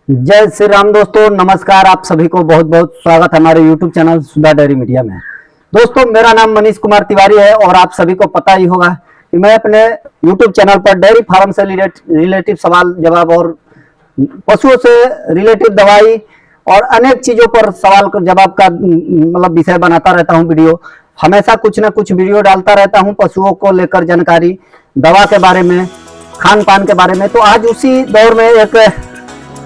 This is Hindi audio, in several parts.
जय श्री राम दोस्तों, नमस्कार। आप सभी को बहुत बहुत स्वागत है हमारे YouTube चैनल सुधा डेयरी मीडिया में। दोस्तों, मेरा नाम मनीष कुमार तिवारी है और आप सभी को पता ही होगा कि मैं अपने YouTube चैनल पर डेयरी फार्म से रिलेटिव सवाल जवाब और पशुओं से रिलेटिव दवाई और अनेक चीजों पर सवाल जवाब का मतलब विषय बनाता रहता हूँ। वीडियो हमेशा कुछ न कुछ वीडियो डालता रहता हूँ पशुओं को लेकर जानकारी, दवा के बारे में, खान पान के बारे में। तो आज उसी दौर में एक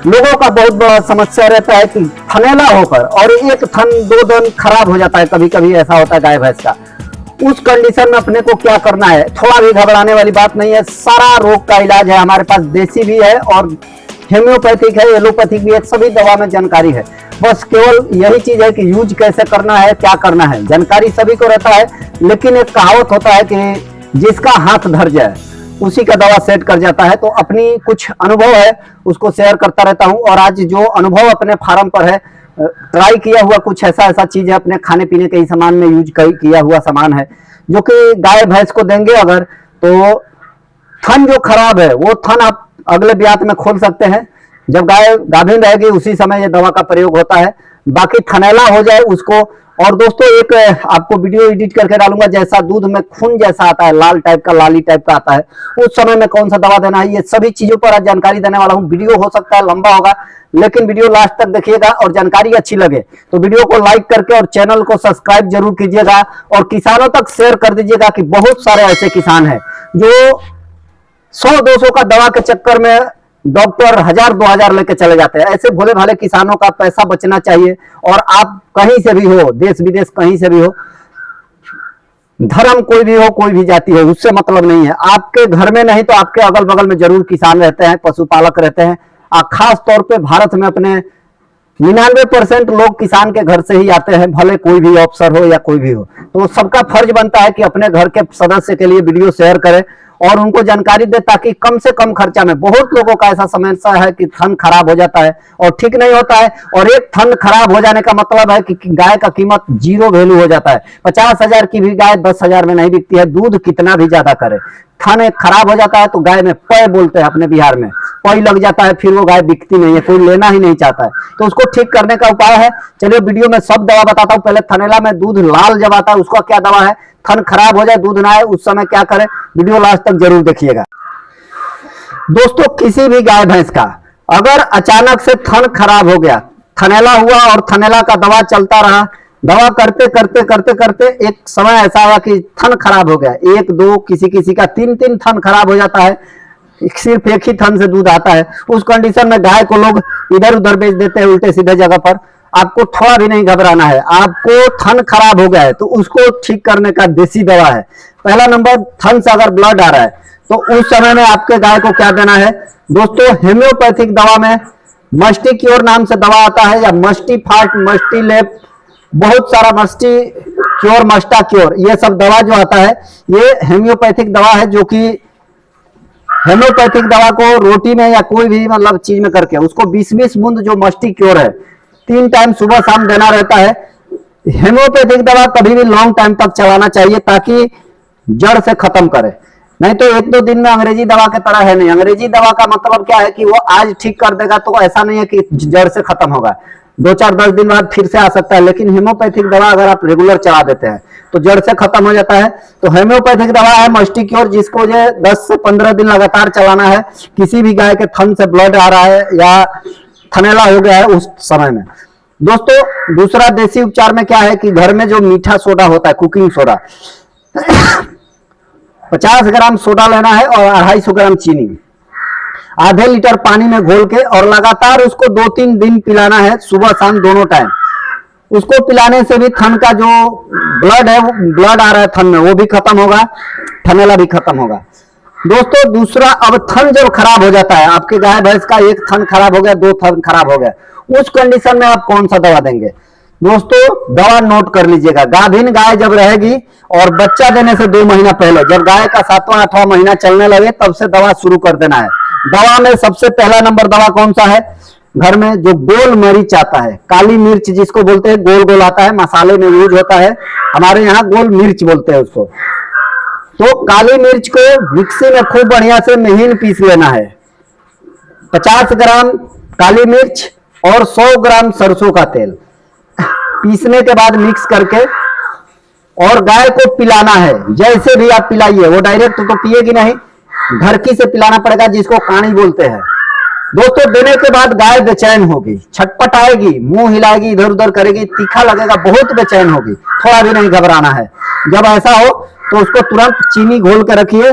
लोगों का बहुत बड़ा समस्या रहता है कि थनेला होकर और एक थन दो दिन खराब हो जाता है। कभी कभी ऐसा होता है गाय भैंस का। उस कंडीशन में अपने को क्या करना है, थोड़ा भी घबराने वाली बात नहीं है। सारा रोग का इलाज है हमारे पास, देसी भी है और हेम्योपैथिक है, एलोपैथिक भी है, सभी दवा में जानकारी है। बस केवल यही चीज है कि यूज कैसे करना है, क्या करना है। जानकारी सभी को रहता है, लेकिन एक कहावत होता है कि जिसका हाथ धर जाए उसी का दवा सेट कर जाता है। तो अपनी कुछ अनुभव है उसको शेयर करता रहता हूं। और आज जो अनुभव अपने फार्म पर है, ट्राई किया हुआ कुछ ऐसा चीज है, अपने खाने पीने के ही सामान में यूज किया हुआ सामान है, जो कि गाय भैंस को देंगे अगर तो थन जो खराब है वो थन आप अगले ब्यात में खोल सकते हैं। जब गाय गाभिन रहेगी उसी समय ये दवा का प्रयोग होता है। बाकी थनैला हो जाए उसको। और दोस्तों, एक आपको वीडियो एडिट करके डालूंगा, जैसा दूध में खून जैसा आता है, लाल टाइप का, लाली टाइप का आता है, उस समय में कौन सा दवा देना है, ये सभी चीजों पर आज जानकारी देने वाला हूं। वीडियो हो सकता है लंबा होगा, लेकिन वीडियो लास्ट तक देखिएगा और जानकारी अच्छी लगे तो वीडियो को लाइक करके और चैनल को सब्सक्राइब जरूर कीजिएगा और किसानों तक शेयर कर दीजिएगा कि बहुत सारे ऐसे किसान हैं जो 100-200 का दवा के चक्कर में डॉक्टर 1000-2000 लेके चले जाते हैं। ऐसे भोले भाले किसानों का पैसा बचना चाहिए। और आप कहीं से भी हो, देश विदेश कहीं से भी हो, धर्म कोई भी हो, कोई भी जाति हो, उससे मतलब नहीं है। आपके घर में नहीं तो आपके अगल बगल में जरूर किसान रहते हैं, पशुपालक रहते हैं। खास तौर पे भारत में अपने 99% लोग किसान के घर से ही आते हैं, भले कोई भी अफसर हो या कोई भी हो। तो सबका फर्ज बनता है कि अपने घर के सदस्य के लिए वीडियो शेयर करें और उनको जानकारी दे, ताकि कम से कम खर्चा में। बहुत लोगों का ऐसा समस्या है कि थन खराब हो जाता है और ठीक नहीं होता है। और एक थन खराब हो जाने का मतलब है कि गाय का कीमत जीरो वैल्यू हो जाता है। 50,000 की भी गाय 10,000 में नहीं बिकती है, दूध कितना भी ज्यादा करे। थन एक खराब हो जाता है तो गाय में पय बोलते हैं अपने बिहार में, पय लग जाता है, फिर वो गाय बिकती नहीं है, कोई लेना ही नहीं चाहता है। तो उसको ठीक करने का उपाय है। चलिए वीडियो में सब दवा बताता हूँ। पहले थनेला में दूध लाल जब आता है उसका क्या दवा है, थन खराब हो जाए, दूध ना आए, उस समय क्या करें, वीडियो लास्ट तक जरूर देखिएगा। दोस्तों, किसी भी गाय भैंस का अगर अचानक से थन खराब हो गया, थनेला हुआ और थनेला का दवा चलता रहा, दवा करते करते करते करते एक समय ऐसा आया कि थन खराब हो गया, 1-2 किसी का 3-3 थन खराब हो जाता है, सिर्फ एक ही थन से दूध आता है। उस कंडीशन में गाय को लोग इधर उधर बेच देते हैं, उल्टे सीधे जगह पर। आपको थोड़ा भी नहीं घबराना है। आपको थन खराब हो गया है तो उसको ठीक करने का देसी दवा है। पहला नंबर, थन से अगर ब्लड आ रहा है तो उस समय में आपके गाय को क्या देना है दोस्तों, हेम्योपैथिक दवा में मस्टी क्योर नाम से दवा आता है, या मस्टी फाट, मस्टी लेप, बहुत सारा मस्टी क्योर, मस्टा क्योर, ये सब दवा जो आता है ये हेम्योपैथिक दवा है। जो कि हेम्योपैथिक दवा को रोटी में या कोई भी मतलब चीज में करके उसको 20-20 बूंद जो मस्टी क्योर है 3 टाइम सुबह शाम देना रहता है। हेम्योपैथिक दवा कभी भी लॉन्ग टाइम तक चलाना चाहिए ताकि जड़ से खत्म करे। नहीं तो 1-2 दिन में अंग्रेजी दवा की तरह है नहीं। अंग्रेजी दवा का मतलब क्या है कि वो आज ठीक कर देगा, तो ऐसा नहीं है कि जड़ से खत्म होगा, 2-4-10 दिन बाद फिर से आ सकता है। लेकिन हेम्योपैथिक दवा अगर आप रेगुलर चला देते हैं तो जड़ से खत्म हो जाता है। तो हेम्योपैथिक दवा है मस्टी क्योर, जिसको जो 10 से 15 दिन लगातार चलाना है। किसी भी गाय के थन से ब्लड आ रहा है या थनेला हो गया है उस समय में। दोस्तों, दूसरा देसी उपचार में क्या है कि घर में जो मीठा सोडा होता है, कुकिंग सोडा 50 ग्राम सोडा लेना है और 250 ग्राम चीनी आधे लीटर पानी में घोल के और लगातार उसको 2-3 दिन पिलाना है, सुबह शाम दोनों टाइम। उसको पिलाने से भी थन का जो ब्लड है, ब्लड आ रहा है थन में, वो भी खत्म होगा, थनेला भी खत्म होगा। दोस्तों, दूसरा, अब थन जब खराब हो जाता है, आपके गाय भैंस का एक थन खराब हो गया, 2 थन खराब हो गया, उस कंडीशन में आप कौन सा दवा देंगे दोस्तों, दवा नोट कर लीजिएगा। गाभिन गाय जब रहेगी और बच्चा देने से 2 महीना पहले, जब गाय का 7वां-8वां महीना चलने लगे, तब से दवा शुरू कर देना है। दवा में सबसे पहला नंबर दवा कौन सा है, घर में जो गोल मरीच आता है, काली मिर्च जिसको बोलते हैं, गोल गोल आता है, मसाले में यूज होता है, हमारे यहाँ गोल मिर्च बोलते हैं उसको। तो काली मिर्च को मिक्सी में खूब बढ़िया से महीन पीस लेना है। 50 ग्राम काली मिर्च और 100 ग्राम सरसों का तेल पीसने के बाद मिक्स करके और गाय को पिलाना है। जैसे भी आप पिलाइए, वो डायरेक्ट तो पिएगी नहीं, घरकी से पिलाना पड़ेगा, जिसको कानी बोलते हैं। दोस्तों देने के बाद गाय बेचैन होगी, छटपट आएगी, मुंह हिलाएगी, इधर उधर करेगी, तीखा लगेगा, बहुत बेचैन होगी, थोड़ा भी नहीं घबराना है। जब ऐसा हो तो उसको तुरंत चीनी घोल कर रखिए,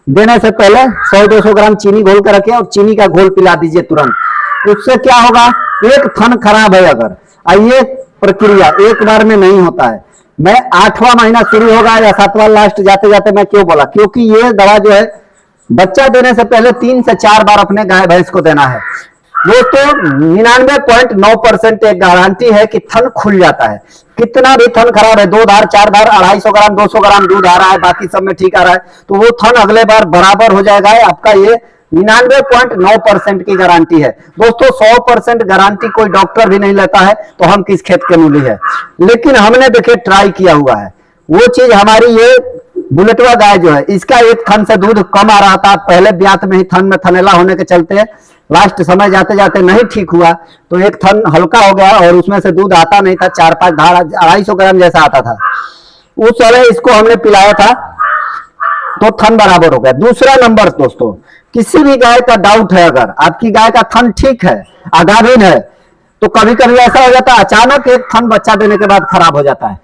देने से पहले 100-200 ग्राम चीनी घोल कर रखिए और चीनी का घोल पिला दीजिए तुरंत। उससे क्या होगा, एक थन खराब है अगर, ये प्रक्रिया एक बार में नहीं होता है। मैं 8वां महीना शुरू होगा या 7वां लास्ट जाते जाते मैं क्यों बोला, क्योंकि ये दवा जो है बच्चा देने से पहले 3 से 4 बार अपने गाय भैंस को देना है। दोस्तों 99.9% एक गारंटी है कि थन खुल जाता है। कितना भी थन खराब है, 2 धार 4 धार 250 ग्राम 200 ग्राम दूध आ रहा है, बाकी सब में ठीक आ रहा है, तो वो थन अगले बार बराबर हो जाएगा। आपका ये 99.9% की गारंटी है। दोस्तों 100% गारंटी कोई डॉक्टर भी नहीं लेता है, तो हम किस खेत के मूली है। लेकिन हमने देखिए ट्राई किया हुआ है, वो चीज हमारी ये बुलेटवा गाय जो है, इसका एक थन से दूध कम आ रहा था, पहले ब्यात में ही थन में थनेला होने के चलते लास्ट समय जाते जाते नहीं ठीक हुआ, तो एक थन हल्का हो गया और उसमें से दूध आता नहीं था, 4-5 धार 250 ग्राम जैसा आता था। उस समय इसको हमने पिलाया था तो थन बराबर हो गया। दूसरा नंबर दोस्तों, किसी भी गाय का डाउट है, अगर आपकी गाय का थन ठीक है, गाभिन है, तो कभी कभी ऐसा हो जाता है अचानक एक थन बच्चा देने के बाद खराब हो जाता है।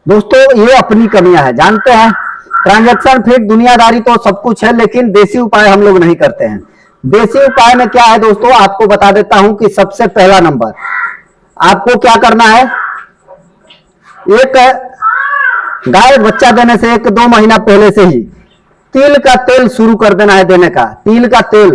दोस्तों ये अपनी कमियां है, जानते हैं, ट्रांजैक्शन फीड दुनियादारी तो सब कुछ है, लेकिन देसी उपाय हम लोग नहीं करते हैं। देसी उपाय में क्या है दोस्तों, आपको बता देता हूं कि सबसे पहला नंबर आपको क्या करना है, एक गाय बच्चा देने से 1-2 महीना पहले से ही तिल का तेल शुरू कर देना है देने का। तिल का तेल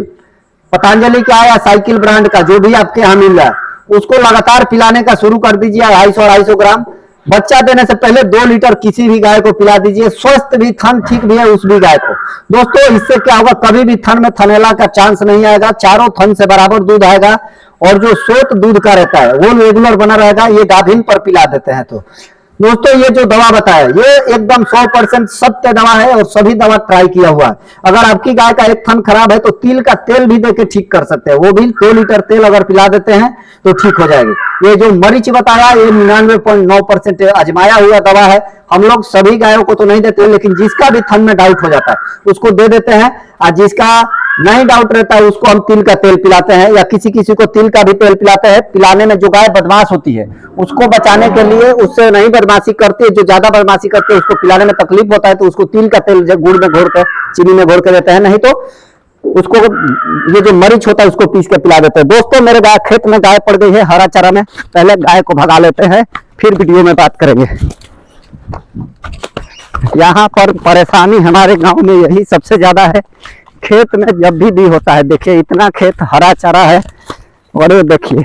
पतंजलि का या साइकिल ब्रांड का, जो भी आपके यहाँ मिल रहा है, उसको लगातार पिलाने का शुरू कर दीजिए। 250-250 ग्राम बच्चा देने से पहले 2 लीटर किसी भी गाय को पिला दीजिए। स्वस्थ भी, थन ठीक भी है उस भी गाय को। दोस्तों इससे क्या होगा, कभी भी थन में थनेला का चांस नहीं आएगा, चारों थन से बराबर दूध आएगा और जो स्रोत दूध का रहता है वो रेगुलर बना रहेगा। ये गाभिन पर पिला देते हैं। तो दोस्तों ये जो दवा बताया ये एकदम 100% सत्य दवा है और सभी दवा ट्राई किया हुआ है। अगर आपकी गाय का एक थन खराब है तो तिल का तेल भी देके ठीक कर सकते हैं, वो भी 2 लीटर तेल अगर पिला देते हैं तो ठीक हो जाएगी। ये जो मरीच बताया ये 99.9% आजमाया हुआ दवा है। हम लोग सभी गायों को तो नहीं देते, लेकिन जिसका भी थन में डाउट हो जाता है उसको दे देते हैं, और जिसका नहीं डाउट रहता है उसको हम तिल का तेल पिलाते हैं, या किसी किसी को तिल का भी तेल पिलाते हैं। पिलाने में जो गाय बदमाश होती है उसको बचाने के लिए, उससे नहीं बदमाशी करती है, जो ज्यादा बदमाशी करती है उसको पिलाने में तकलीफ होता है, तो उसको तिल का तेल गुड़ में घोर कर, चीनी में घोर के देते हैं, नहीं तो उसको ये जो मरीच होता है उसको पीस के पिला देते हैं। दोस्तों मेरे गाय खेत में गाय पड़ गई है हरा चारा में, पहले गाय को भगा लेते हैं, फिर वीडियो में बात करेंगे। यहाँ पर परेशानी हमारे गांव में यही सबसे ज्यादा है, खेत में जब भी होता है, देखिए इतना खेत हरा चारा है, और ये देखिए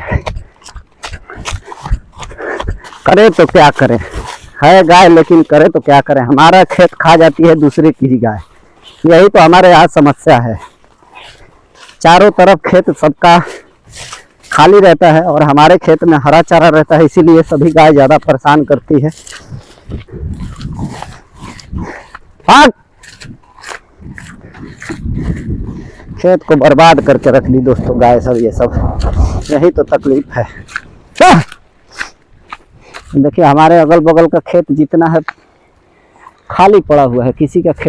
करे तो क्या करें, है गाय लेकिन करे तो क्या करें, हमारा खेत खा जाती है दूसरे की ही गाय। यही तो हमारे यहाँ समस्या है, चारों तरफ खेत सबका खाली रहता है और हमारे खेत में हरा चारा रहता है, इसीलिए सभी गाय ज्यादा परेशान करती है। भाग, खेत को बर्बाद करके रख दी दोस्तों गाय सब, ये सब यही तो तकलीफ है। देखिए हमारे अगल बगल का खेत जितना है खाली पड़ा हुआ है, किसी का खेत